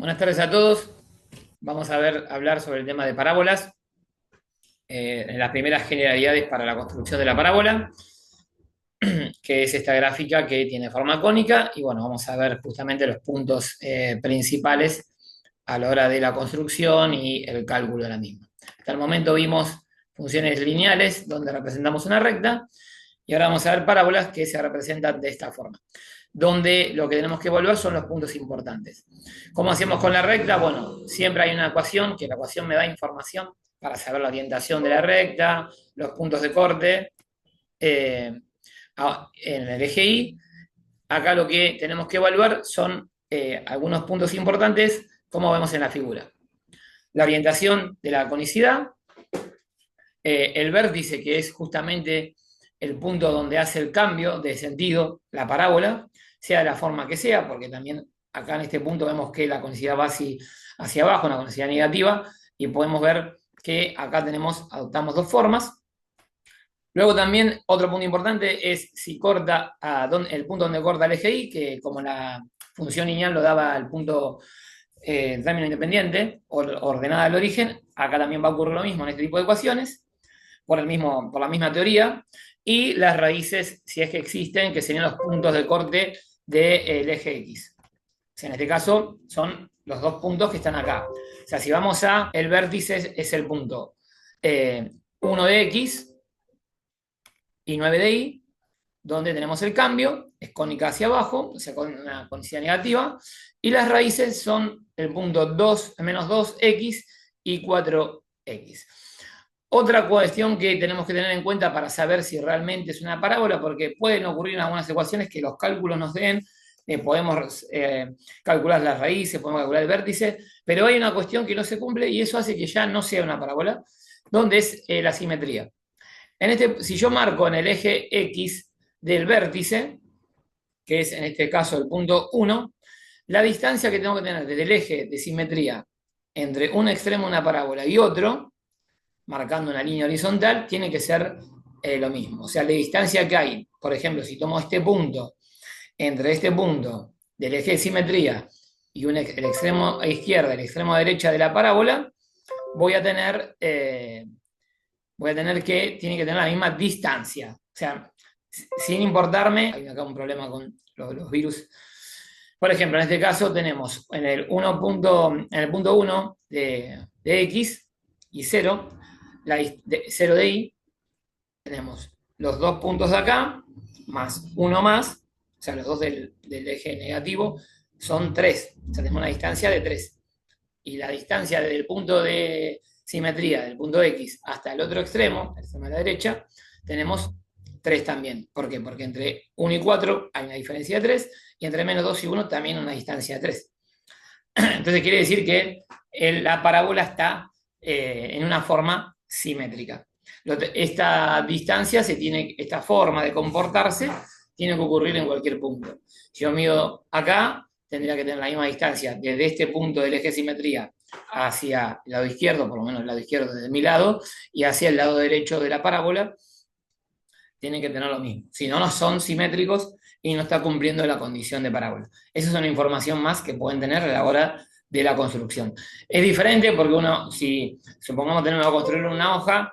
Buenas tardes a todos. Vamos a hablar sobre el tema de parábolas, en las primeras generalidades para la construcción de la parábola, que es esta gráfica que tiene forma cónica. Y bueno, vamos a ver justamente los puntos principales a la hora de la construcción y el cálculo de la misma. Hasta el momento vimos funciones lineales donde representamos una recta y ahora vamos a ver parábolas que se representan de esta forma, donde lo que tenemos que evaluar son los puntos importantes. ¿Cómo hacemos con la recta? Bueno, siempre hay una ecuación, que la ecuación me da información para saber la orientación de la recta, los puntos de corte eh, en el eje Y. Acá lo que tenemos que evaluar son algunos puntos importantes, como vemos en la figura. La orientación de la conicidad, el vértice, que es justamente el punto donde hace el cambio de sentido la parábola, sea de la forma que sea, porque también acá en este punto vemos que la conicidad va hacia abajo, una conicidad negativa, y podemos ver que acá adoptamos dos formas. Luego también otro punto importante es si corta el punto donde corta el eje Y, que como la función lineal lo daba al punto término independiente, ordenada al origen, acá también va a ocurrir lo mismo en este tipo de ecuaciones por la misma teoría, y las raíces, si es que existen, que serían los puntos de corte del eje X. O sea, en este caso son los dos puntos que están acá. O sea, si vamos el vértice es el punto 1 de X y 9 de Y, donde tenemos el cambio, es cónica hacia abajo, o sea, con una conicidad negativa, y las raíces son el punto 2, menos 2x y 4x. Otra cuestión que tenemos que tener en cuenta para saber si realmente es una parábola, porque pueden ocurrir en algunas ecuaciones que los cálculos nos den, podemos calcular las raíces, podemos calcular el vértice, pero hay una cuestión que no se cumple y eso hace que ya no sea una parábola, donde es la simetría. Si yo marco en el eje X del vértice, que es en este caso el punto 1, la distancia que tengo que tener desde el eje de simetría entre un extremo de una parábola y otro, marcando una línea horizontal, tiene que ser lo mismo. O sea, la distancia que hay, por ejemplo, si tomo este punto, entre este punto del eje de simetría y el extremo izquierda y el extremo derecha de la parábola, voy a tener, tiene que tener la misma distancia. O sea, sin importarme, hay acá un problema con los virus. Por ejemplo, en este caso tenemos en el punto 1 de X y 0, 0 de Y, tenemos los dos puntos de acá, más uno más, o sea, los dos del eje negativo, son 3. O sea, tenemos una distancia de 3. Y la distancia desde el punto de simetría, del punto X, hasta el otro extremo, el extremo de la derecha, tenemos 3 también. ¿Por qué? Porque entre 1 y 4 hay una diferencia de 3, y entre menos 2 y 1 también una distancia de 3. Entonces quiere decir que la parábola está en una forma simétrica. Esta distancia esta forma de comportarse tiene que ocurrir en cualquier punto. Si yo mido acá, tendría que tener la misma distancia desde este punto del eje de simetría hacia el lado izquierdo, por lo menos el lado izquierdo desde mi lado, y hacia el lado derecho de la parábola, tienen que tener lo mismo. Si no, no son simétricos y no está cumpliendo la condición de parábola. Esa es una información más que pueden tener a la hora de la construcción. Es diferente porque uno, si supongamos tenemos que construir una hoja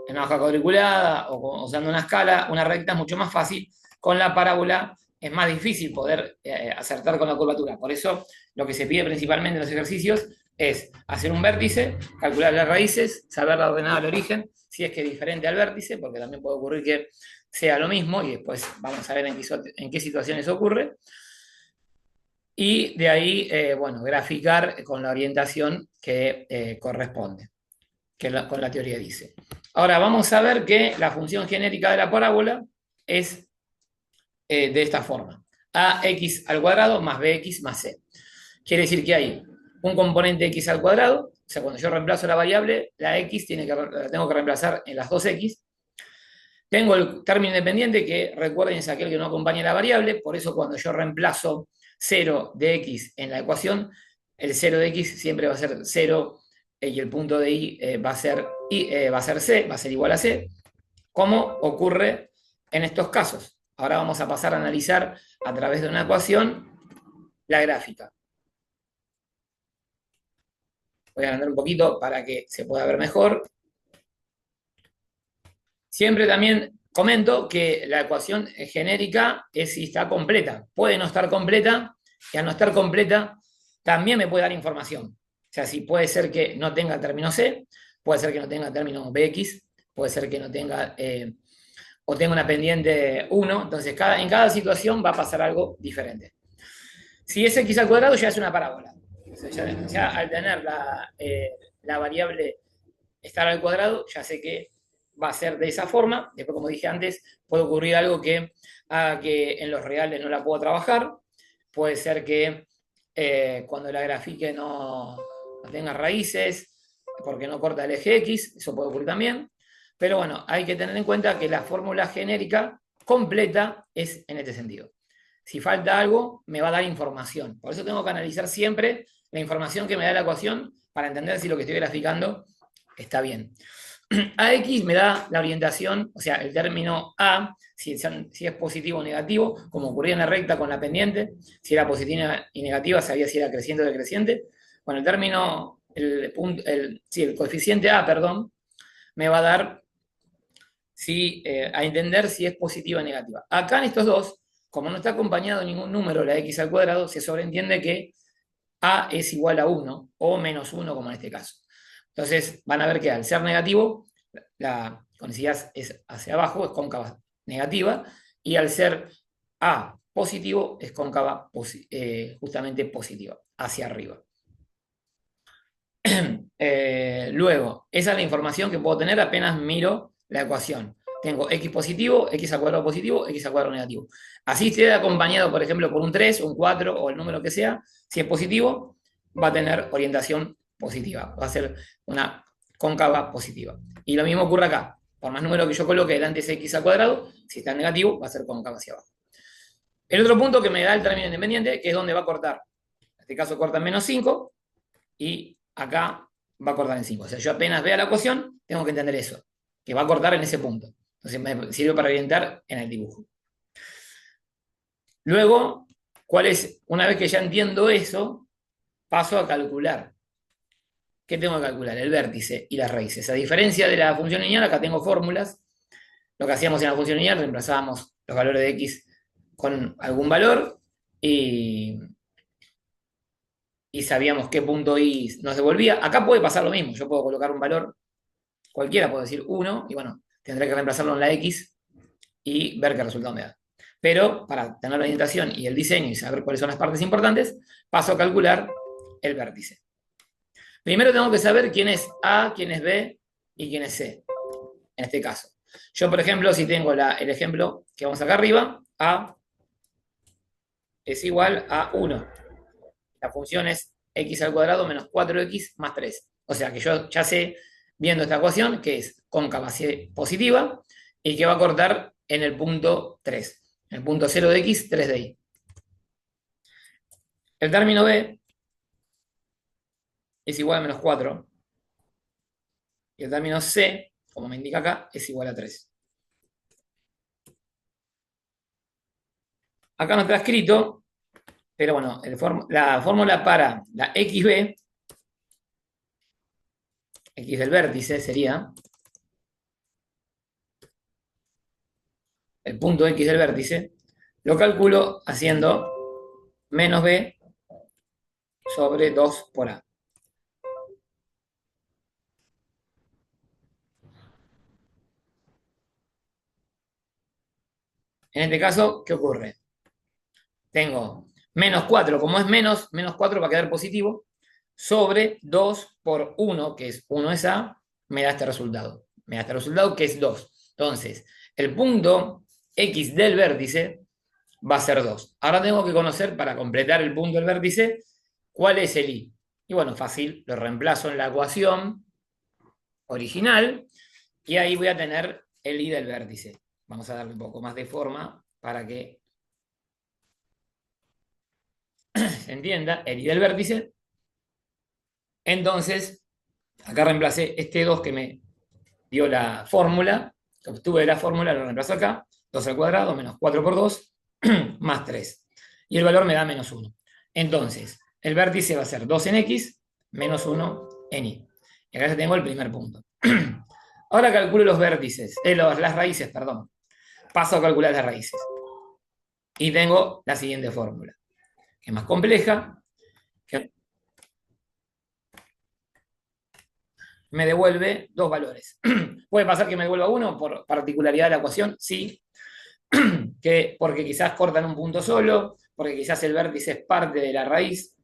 cuadriculada o usando una escala, una recta es mucho más fácil. Con la parábola es más difícil poder acertar con la curvatura. Por eso lo que se pide principalmente en los ejercicios es hacer un vértice, calcular las raíces, saber la ordenada al origen, si es que es diferente al vértice, porque también puede ocurrir que sea lo mismo y después vamos a ver en qué situaciones ocurre. Y de ahí, bueno, graficar con la orientación que corresponde, con la teoría dice. Ahora vamos a ver que la función genérica de la parábola es de esta forma: ax al cuadrado más bx más c. Quiere decir que hay un componente x al cuadrado, o sea, cuando yo reemplazo la variable, la x la tengo que reemplazar en las dos x. Tengo el término independiente, que recuerden es aquel que no acompaña la variable, por eso cuando yo reemplazo 0 de x en la ecuación, el 0 de x siempre va a ser 0 y el punto de y va a ser c, va a ser igual a c, como ocurre en estos casos. Ahora vamos a pasar a analizar a través de una ecuación la gráfica. Voy a agrandar un poquito para que se pueda ver mejor. Siempre también comento que la ecuación genérica es si está completa. Puede no estar completa, y al no estar completa, también me puede dar información. O sea, si puede ser que no tenga término C, puede ser que no tenga término Bx, puede ser que no tenga, o tenga una pendiente 1. Entonces, en cada situación va a pasar algo diferente. Si es x al cuadrado, ya es una parábola. O sea, ya al tener la variable estar al cuadrado, ya sé que va a ser de esa forma. Después, como dije antes, puede ocurrir algo que haga que en los reales no la pueda trabajar. Puede ser que cuando la grafique no tenga raíces, porque no corta el eje X, eso puede ocurrir también. Pero bueno, hay que tener en cuenta que la fórmula genérica completa es en este sentido. Si falta algo, me va a dar información. Por eso tengo que analizar siempre la información que me da la ecuación para entender si lo que estoy graficando está bien. AX me da la orientación, o sea, el término A, si es positivo o negativo, como ocurría en la recta con la pendiente, si era positiva y negativa, sabía si era creciente o decreciente. Bueno, el término, el coeficiente A, perdón, me va a dar a entender si es positiva o negativa. Acá en estos dos, como no está acompañado de ningún número, la x al cuadrado, se sobreentiende que A es igual a 1 o menos 1, como en este caso. Entonces van a ver que al ser negativo, la conicidad es hacia abajo, es cóncava negativa, y al ser A positivo, es cóncava justamente positiva, hacia arriba. Luego, esa es la información que puedo tener apenas miro la ecuación. Tengo x positivo, x al cuadrado positivo, x al cuadrado negativo. Así esté acompañado, por ejemplo, por un 3, un 4 o el número que sea. Si es positivo, va a tener orientación positiva. Va a ser una cóncava positiva. Y lo mismo ocurre acá. Por más número que yo coloque delante es x al cuadrado, si está en negativo, va a ser cóncava hacia abajo. El otro punto que me da el término independiente, que es donde va a cortar. En este caso corta en menos 5 y acá va a cortar en 5. O sea, yo apenas vea la ecuación, tengo que entender eso, que va a cortar en ese punto. Entonces me sirve para orientar en el dibujo. Luego, una vez que ya entiendo eso, paso a calcular. ¿Qué tengo que calcular? El vértice y las raíces. A diferencia de la función lineal, acá tengo fórmulas. Lo que hacíamos en la función lineal, reemplazábamos los valores de x con algún valor y sabíamos qué punto y nos devolvía. Acá puede pasar lo mismo. Yo puedo colocar un valor, cualquiera puedo decir 1, y bueno, tendré que reemplazarlo en la x y ver qué resultado me da. Pero para tener la orientación y el diseño y saber cuáles son las partes importantes, paso a calcular el vértice. Primero tengo que saber quién es A, quién es B y quién es C, en este caso. Yo, por ejemplo, si tengo el ejemplo que vamos acá arriba, A es igual a 1. La función es x al cuadrado menos 4x más 3. O sea que yo ya sé, viendo esta ecuación, que es cóncava positiva y que va a cortar en el punto 3. En el punto 0 de x, 3 de y. El término b es igual a menos 4. Y el término c, como me indica acá, es igual a 3. Acá no está escrito, pero bueno, la fórmula para la xb, x del vértice, sería el punto x del vértice, lo calculo haciendo menos b sobre 2 por a. En este caso, ¿qué ocurre? Tengo menos 4, como es menos 4 va a quedar positivo, sobre 2 por 1, que es 1 es a, me da este resultado. Me da este resultado que es 2. Entonces, el punto x del vértice va a ser 2. Ahora tengo que conocer, para completar el punto del vértice, cuál es el y. Y bueno, fácil, lo reemplazo en la ecuación original y ahí voy a tener el y del vértice. Vamos a darle un poco más de forma para que se entienda, el y del vértice. Entonces, acá reemplacé este 2 que me dio la fórmula, que obtuve de la fórmula, lo reemplazo acá, 2 al cuadrado menos 4 por 2, más 3. Y el valor me da menos 1. Entonces, el vértice va a ser 2 en x, menos 1 en I. Y acá ya tengo el primer punto. Ahora calculo los vértices, las raíces, perdón. Paso a calcular las raíces. Y tengo la siguiente fórmula, que es más compleja, que me devuelve dos valores. ¿Puede pasar que me devuelva uno por particularidad de la ecuación? Sí, que porque quizás cortan un punto solo, porque quizás el vértice es parte de la raíz,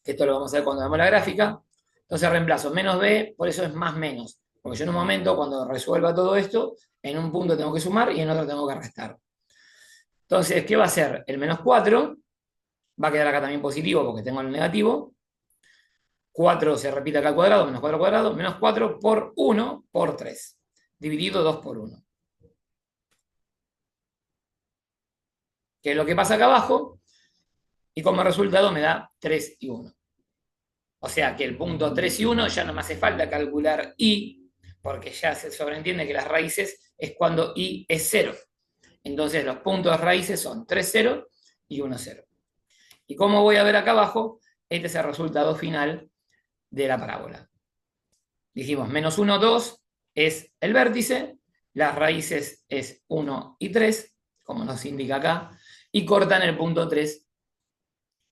que esto lo vamos a ver cuando veamos la gráfica. Entonces reemplazo menos b, por eso es más menos. Porque yo en un momento, cuando resuelva todo esto, en un punto tengo que sumar y en otro tengo que restar. Entonces, ¿qué va a ser? El menos 4 va a quedar acá también positivo porque tengo el negativo. 4 se repite acá al cuadrado, menos 4 al cuadrado, menos 4 por 1 por 3, dividido 2 por 1. Que es lo que pasa acá abajo, y como resultado me da 3 y 1. O sea que el punto 3 y 1 ya no me hace falta calcular i, porque ya se sobreentiende que las raíces es cuando i es 0. Entonces los puntos raíces son 3, 0 y 1, 0. Y como voy a ver acá abajo, este es el resultado final de la parábola. Dijimos, menos 1, 2 es el vértice, las raíces es 1 y 3, como nos indica acá, y cortan el punto 3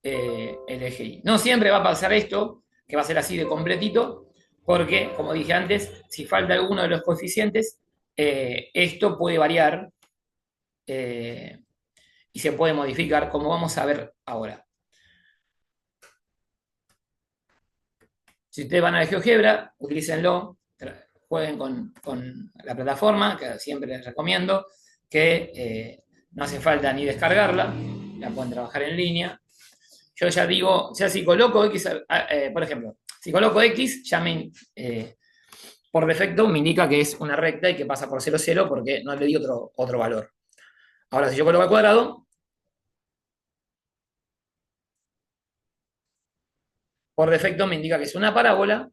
el eje Y. No siempre va a pasar esto, que va a ser así de completito, porque, como dije antes, si falta alguno de los coeficientes, esto puede variar eh, y se puede modificar, como vamos a ver ahora. Si ustedes van a la GeoGebra, utilícenlo, jueguen con la plataforma, que siempre les recomiendo, que no hace falta ni descargarla, la pueden trabajar en línea. Yo ya digo, ya si coloco X, por ejemplo, si coloco X, ya por defecto me indica que es una recta y que pasa por 0, 0 porque no le di otro valor. Ahora, si yo coloco al cuadrado, por defecto me indica que es una parábola,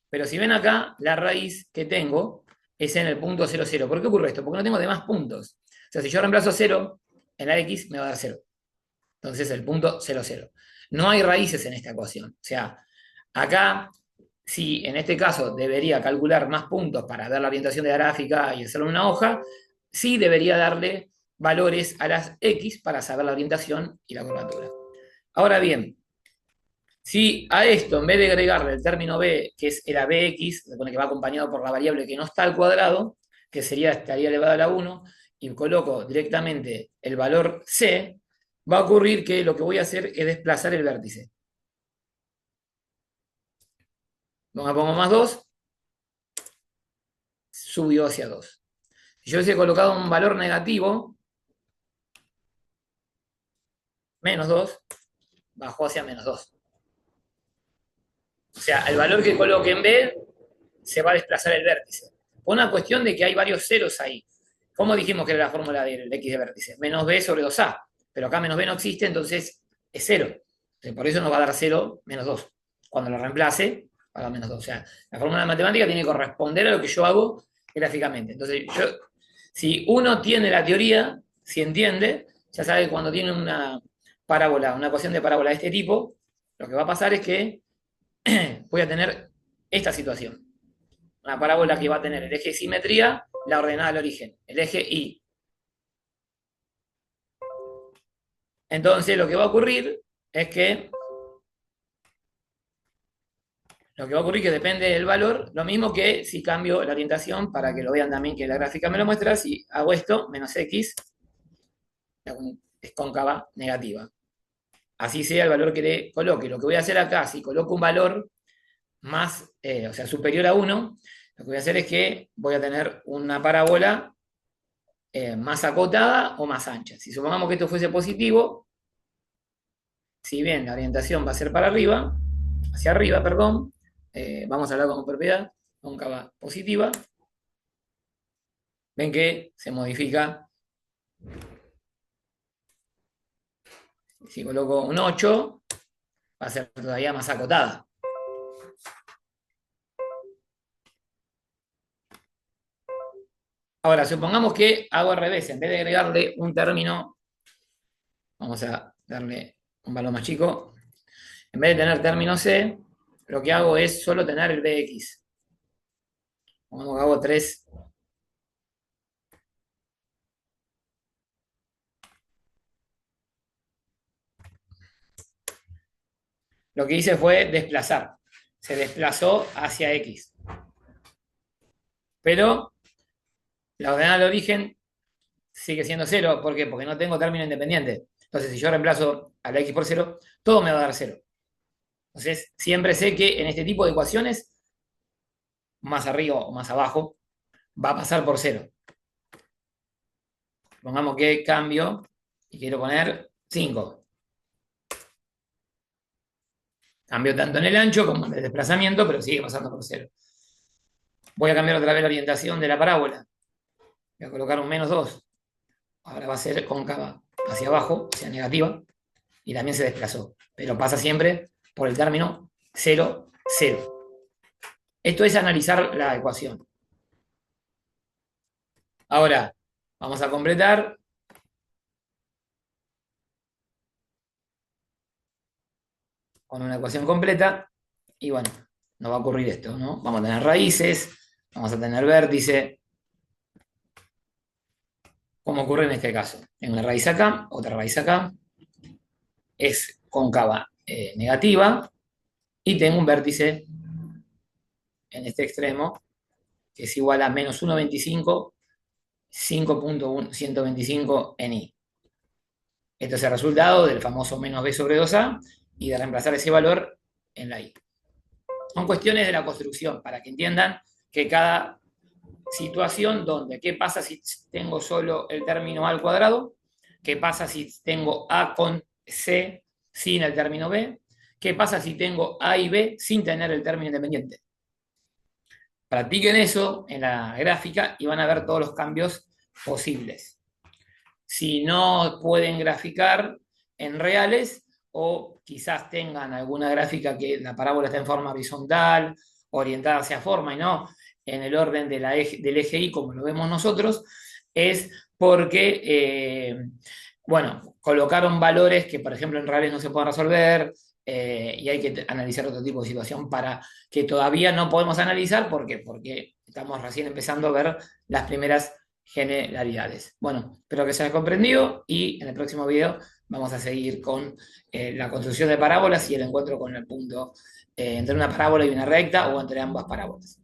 pero si ven acá, la raíz que tengo es en el punto 0, 0. ¿Por qué ocurre esto? Porque no tengo demás puntos. O sea, si yo reemplazo 0 en la X, me va a dar 0. Entonces, el punto 0, 0. No hay raíces en esta ecuación. O sea, acá, si en este caso debería calcular más puntos para ver la orientación de la gráfica y hacerlo en una hoja, sí debería darle valores a las X para saber la orientación y la curvatura. Ahora bien, si a esto, en vez de agregarle el término b, que es el abx, supone que va acompañado por la variable que no está al cuadrado, que estaría elevada a la 1, y coloco directamente el valor c, va a ocurrir que lo que voy a hacer es desplazar el vértice. Pongo más 2, subió hacia 2. Si yo hubiese colocado un valor negativo, menos 2, bajó hacia menos 2. O sea, el valor que coloque en B se va a desplazar el vértice. Por una cuestión de que hay varios ceros ahí. ¿Cómo dijimos que era la fórmula del x de vértice? Menos b sobre 2a. Pero acá menos b no existe, entonces es 0. Por eso nos va a dar 0 menos 2. Cuando lo reemplace, va a dar menos 2. O sea, la fórmula de matemática tiene que corresponder a lo que yo hago gráficamente. Entonces, si uno tiene la teoría, si entiende, ya sabe que cuando tiene una parábola, una ecuación de parábola de este tipo, lo que va a pasar es que voy a tener esta situación. Una parábola que va a tener el eje de simetría, la ordenada al origen, el eje Y. Entonces lo que va a ocurrir es que depende del valor, lo mismo que si cambio la orientación para que lo vean también que la gráfica me lo muestra, si hago esto, menos X, es cóncava negativa. Así sea el valor que le coloque. Lo que voy a hacer acá, si coloco un valor más, o sea, superior a 1, lo que voy a hacer es que voy a tener una parábola más acotada o más ancha. Si supongamos que esto fuese positivo, si bien la orientación va a ser para arriba, hacia arriba, perdón, vamos a hablar con propiedad cóncava positiva, ven que se modifica. Si coloco un 8, va a ser todavía más acotada. Ahora, supongamos que hago al revés, en vez de agregarle un término, vamos a darle un valor más chico, en vez de tener término C, lo que hago es solo tener el bx. Como hago 3. Lo que hice fue desplazar. Se desplazó hacia x. Pero la ordenada de origen sigue siendo 0. ¿Por qué? Porque no tengo término independiente. Entonces, si yo reemplazo a la x por 0, todo me va a dar 0. Entonces, siempre sé que en este tipo de ecuaciones, más arriba o más abajo, va a pasar por 0. Pongamos que cambio y quiero poner 5. Cambio tanto en el ancho como en el desplazamiento, pero sigue pasando por 0. Voy a cambiar otra vez la orientación de la parábola. Voy a colocar un -2. Ahora va a ser cóncava hacia abajo, hacia negativa, y también se desplazó. Pero pasa siempre por el término 0, 0. Esto es analizar la ecuación. Ahora, vamos a completar con una ecuación completa. Y bueno, nos va a ocurrir esto, ¿no? Vamos a tener raíces, vamos a tener vértice, como ocurre en este caso. Tengo una raíz acá, otra raíz acá, es cóncava negativa, y tengo un vértice en este extremo, que es igual a menos 1,25, 5,125 en i. Esto es el resultado del famoso menos b sobre 2a y de reemplazar ese valor en la i. Son cuestiones de la construcción, para que entiendan que cada situación donde, ¿qué pasa si tengo solo el término a al cuadrado? ¿Qué pasa si tengo a con c sin el término b? ¿Qué pasa si tengo a y b sin tener el término independiente? Practiquen eso en la gráfica y van a ver todos los cambios posibles. Si no pueden graficar en reales, o quizás tengan alguna gráfica que la parábola está en forma horizontal, orientada hacia forma y no en el orden de del eje Y como lo vemos nosotros, es porque, bueno, colocaron valores que, por ejemplo, en reales no se pueden resolver, y hay que analizar otro tipo de situación para que todavía no podemos analizar. ¿Por qué? Porque estamos recién empezando a ver las primeras generalidades. Bueno, espero que se haya comprendido y en el próximo video vamos a seguir con la construcción de parábolas y el encuentro con el punto entre una parábola y una recta o entre ambas parábolas.